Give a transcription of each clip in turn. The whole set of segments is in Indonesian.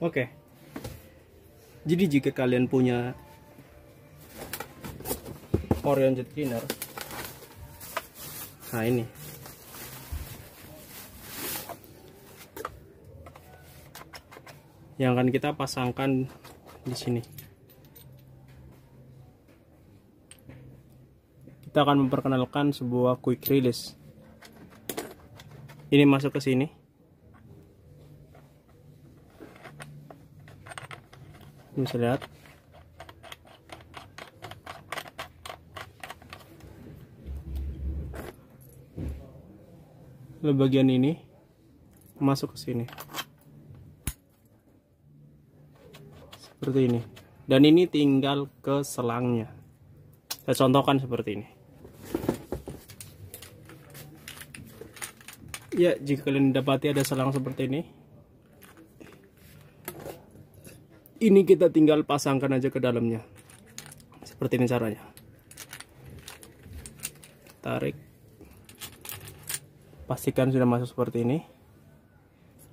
Oke. Jadi jika kalian punya Orion jet cleaner, nah ini yang akan kita pasangkan di sini. Kita akan memperkenalkan sebuah quick release. Ini masuk ke sini. Bisa lihat. Lalu bagian ini masuk ke sini. Seperti ini. Dan ini tinggal ke selangnya. Saya contohkan seperti ini. Ya, jika kalian dapati ada selang seperti ini kita tinggal pasangkan aja ke dalamnya. Seperti ini caranya. Tarik. Pastikan sudah masuk seperti ini.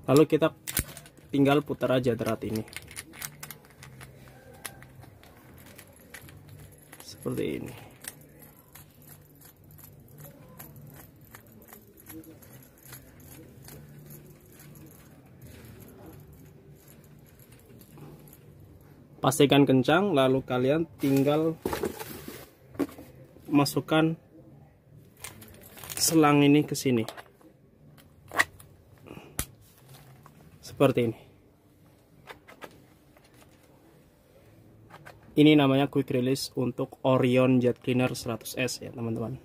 Lalu kita tinggal putar aja drat ini. Seperti ini. Pastikan kencang, lalu kalian tinggal masukkan selang ini ke sini. Seperti ini. Ini namanya quick release untuk Orion Jet Cleaner 100S ya, teman-teman.